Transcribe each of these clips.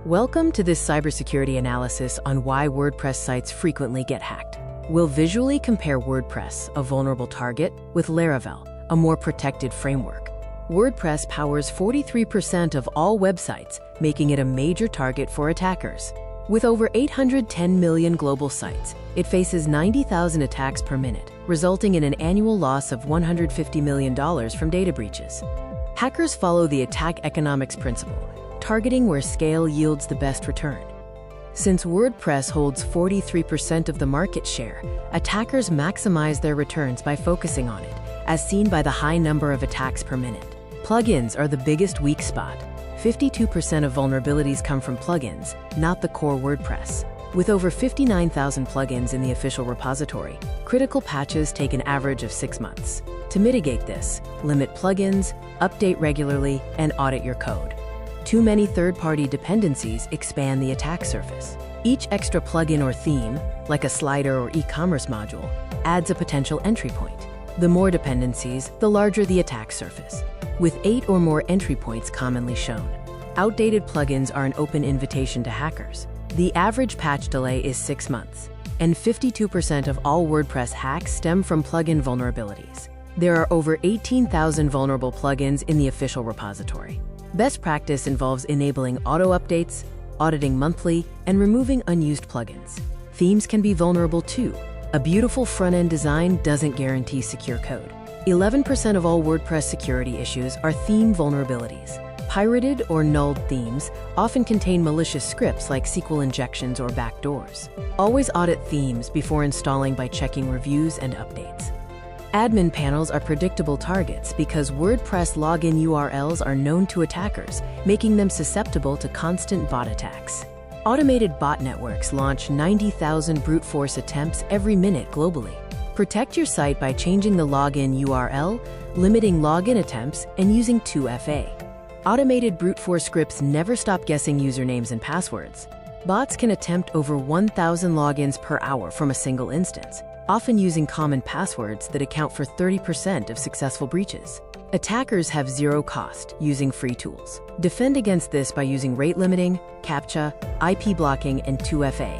Welcome to this cybersecurity analysis on why WordPress sites frequently get hacked. We'll visually compare WordPress, a vulnerable target, with Laravel, a more protected framework. WordPress powers 43% of all websites, making it a major target for attackers. With over 810 million global sites, it faces 90,000 attacks per minute, resulting in an annual loss of $150 million from data breaches. Hackers follow the attack economics principle, targeting where scale yields the best return. Since WordPress holds 43% of the market share, attackers maximize their returns by focusing on it, as seen by the high number of attacks per minute. Plugins are the biggest weak spot. 52% of vulnerabilities come from plugins, not the core WordPress. With over 59,000 plugins in the official repository, critical patches take an average of 6 months. To mitigate this, limit plugins, update regularly, and audit your code. Too many third-party dependencies expand the attack surface. Each extra plugin or theme, like a slider or e-commerce module, adds a potential entry point. The more dependencies, the larger the attack surface, with 8 or more entry points commonly shown. Outdated plugins are an open invitation to hackers. The average patch delay is 6 months, and 52% of all WordPress hacks stem from plugin vulnerabilities. There are over 18,000 vulnerable plugins in the official repository. Best practice involves enabling auto-updates, auditing monthly, and removing unused plugins. Themes can be vulnerable too. A beautiful front-end design doesn't guarantee secure code. 11% of all WordPress security issues are theme vulnerabilities. Pirated or nulled themes often contain malicious scripts like SQL injections or backdoors. Always audit themes before installing by checking reviews and updates. Admin panels are predictable targets because WordPress login URLs are known to attackers, making them susceptible to constant bot attacks. Automated bot networks launch 90,000 brute force attempts every minute globally. Protect your site by changing the login URL, limiting login attempts, and using 2FA. Automated brute force scripts never stop guessing usernames and passwords. Bots can attempt over 1,000 logins per hour from a single instance, often using common passwords that account for 30% of successful breaches. Attackers have zero cost using free tools. Defend against this by using rate limiting, CAPTCHA, IP blocking, and 2FA.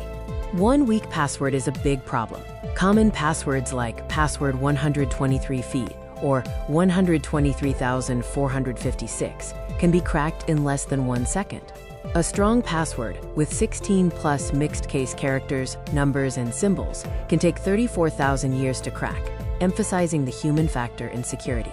One weak password is a big problem. Common passwords like password 123 feet or 123,456 can be cracked in less than 1 second. A strong password with 16+ mixed case characters, numbers, and symbols can take 34,000 years to crack, emphasizing the human factor in security.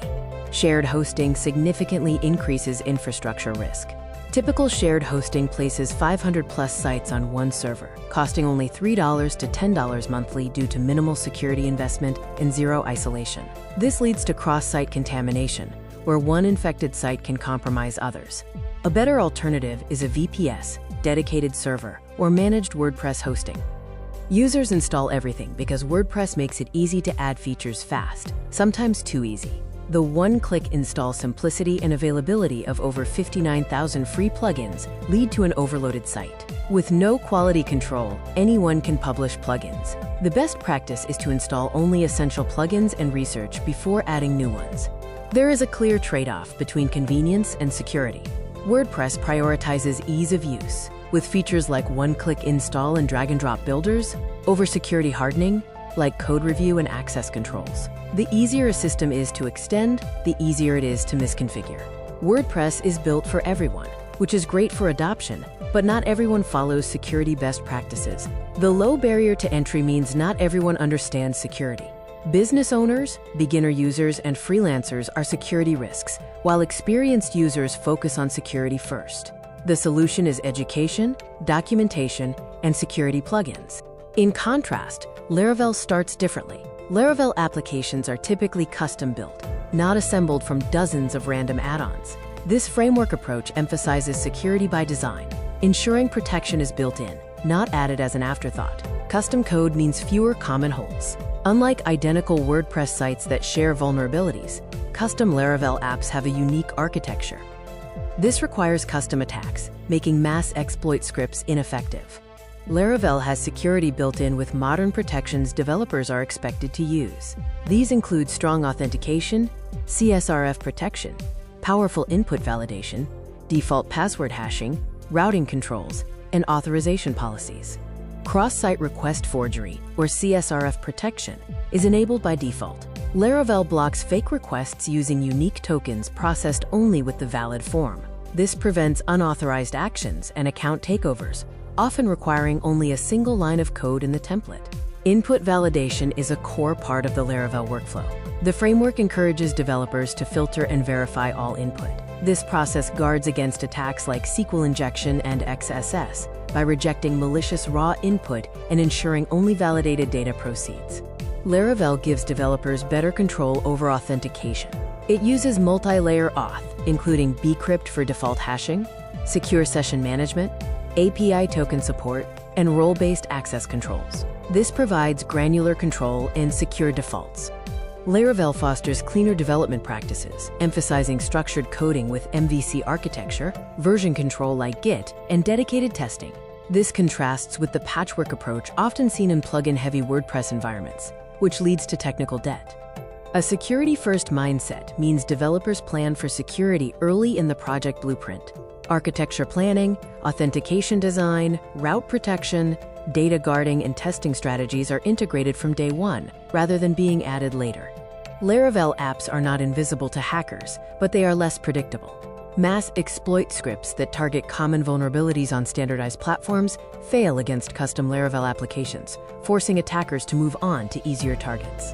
Shared hosting significantly increases infrastructure risk. Typical shared hosting places 500+ sites on one server, costing only $3 to $10 monthly due to minimal security investment and zero isolation. This leads to cross-site contamination, where one infected site can compromise others. A better alternative is a VPS, dedicated server, or managed WordPress hosting. Users install everything because WordPress makes it easy to add features fast, sometimes too easy. The one-click install simplicity and availability of over 59,000 free plugins lead to an overloaded site. With no quality control, anyone can publish plugins. The best practice is to install only essential plugins and research before adding new ones. There is a clear trade-off between convenience and security. WordPress prioritizes ease of use, with features like one-click install and drag-and-drop builders, over security hardening, like code review and access controls. The easier a system is to extend, the easier it is to misconfigure. WordPress is built for everyone, which is great for adoption, but not everyone follows security best practices. The low barrier to entry means not everyone understands security. Business owners, beginner users, and freelancers are security risks, while experienced users focus on security first. The solution is education, documentation, and security plugins. In contrast, Laravel starts differently. Laravel applications are typically custom-built, not assembled from dozens of random add-ons. This framework approach emphasizes security by design, ensuring protection is built in, not added as an afterthought. Custom code means fewer common holes. Unlike identical WordPress sites that share vulnerabilities, custom Laravel apps have a unique architecture. This requires custom attacks, making mass exploit scripts ineffective. Laravel has security built in with modern protections developers are expected to use. These include strong authentication, CSRF protection, powerful input validation, default password hashing, routing controls, and authorization policies. Cross-site request forgery, or CSRF protection, is enabled by default. Laravel blocks fake requests using unique tokens processed only with the valid form. This prevents unauthorized actions and account takeovers, often requiring only a single line of code in the template. Input validation is a core part of the Laravel workflow. The framework encourages developers to filter and verify all input. This process guards against attacks like SQL injection and XSS by rejecting malicious raw input and ensuring only validated data proceeds. Laravel gives developers better control over authentication. It uses multi-layer auth, including bcrypt for default hashing, secure session management, API token support, and role-based access controls. This provides granular control and secure defaults. Laravel fosters cleaner development practices, emphasizing structured coding with MVC architecture, version control like Git, and dedicated testing. This contrasts with the patchwork approach often seen in plugin-heavy WordPress environments, which leads to technical debt. A security-first mindset means developers plan for security early in the project blueprint. Architecture planning, authentication design, route protection, data guarding, and testing strategies are integrated from day one, rather than being added later. Laravel apps are not invisible to hackers, but they are less predictable. Mass exploit scripts that target common vulnerabilities on standardized platforms fail against custom Laravel applications, forcing attackers to move on to easier targets.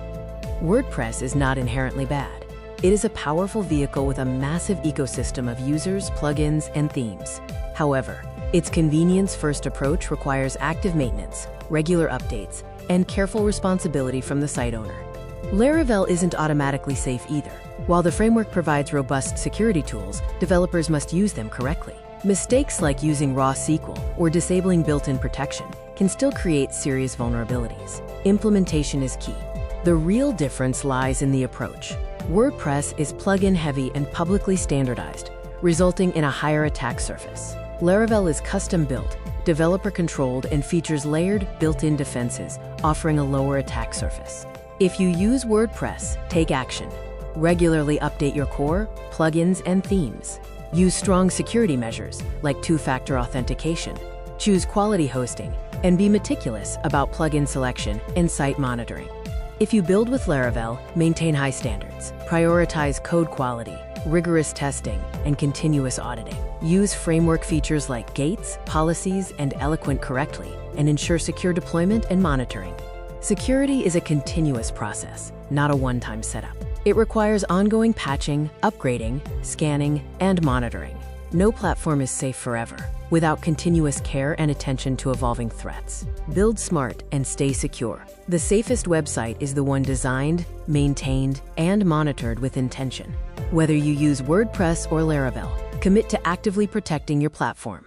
WordPress is not inherently bad. It is a powerful vehicle with a massive ecosystem of users, plugins, and themes. However, its convenience-first approach requires active maintenance, regular updates, and careful responsibility from the site owner. Laravel isn't automatically safe either. While the framework provides robust security tools, developers must use them correctly. Mistakes like using raw SQL or disabling built-in protection can still create serious vulnerabilities. Implementation is key. The real difference lies in the approach. WordPress is plugin-heavy and publicly standardized, resulting in a higher attack surface. Laravel is custom-built, developer-controlled, and features layered, built-in defenses, offering a lower attack surface. If you use WordPress, take action. Regularly update your core, plugins, and themes. Use strong security measures, like two-factor authentication. Choose quality hosting, and be meticulous about plugin selection and site monitoring. If you build with Laravel, maintain high standards. Prioritize code quality, rigorous testing, and continuous auditing. Use framework features like gates, policies, and eloquent correctly, and ensure secure deployment and monitoring. Security is a continuous process, not a one-time setup. It requires ongoing patching, upgrading, scanning, and monitoring. No platform is safe forever, without continuous care and attention to evolving threats. Build smart and stay secure. The safest website is the one designed, maintained, and monitored with intention. Whether you use WordPress or Laravel, commit to actively protecting your platform.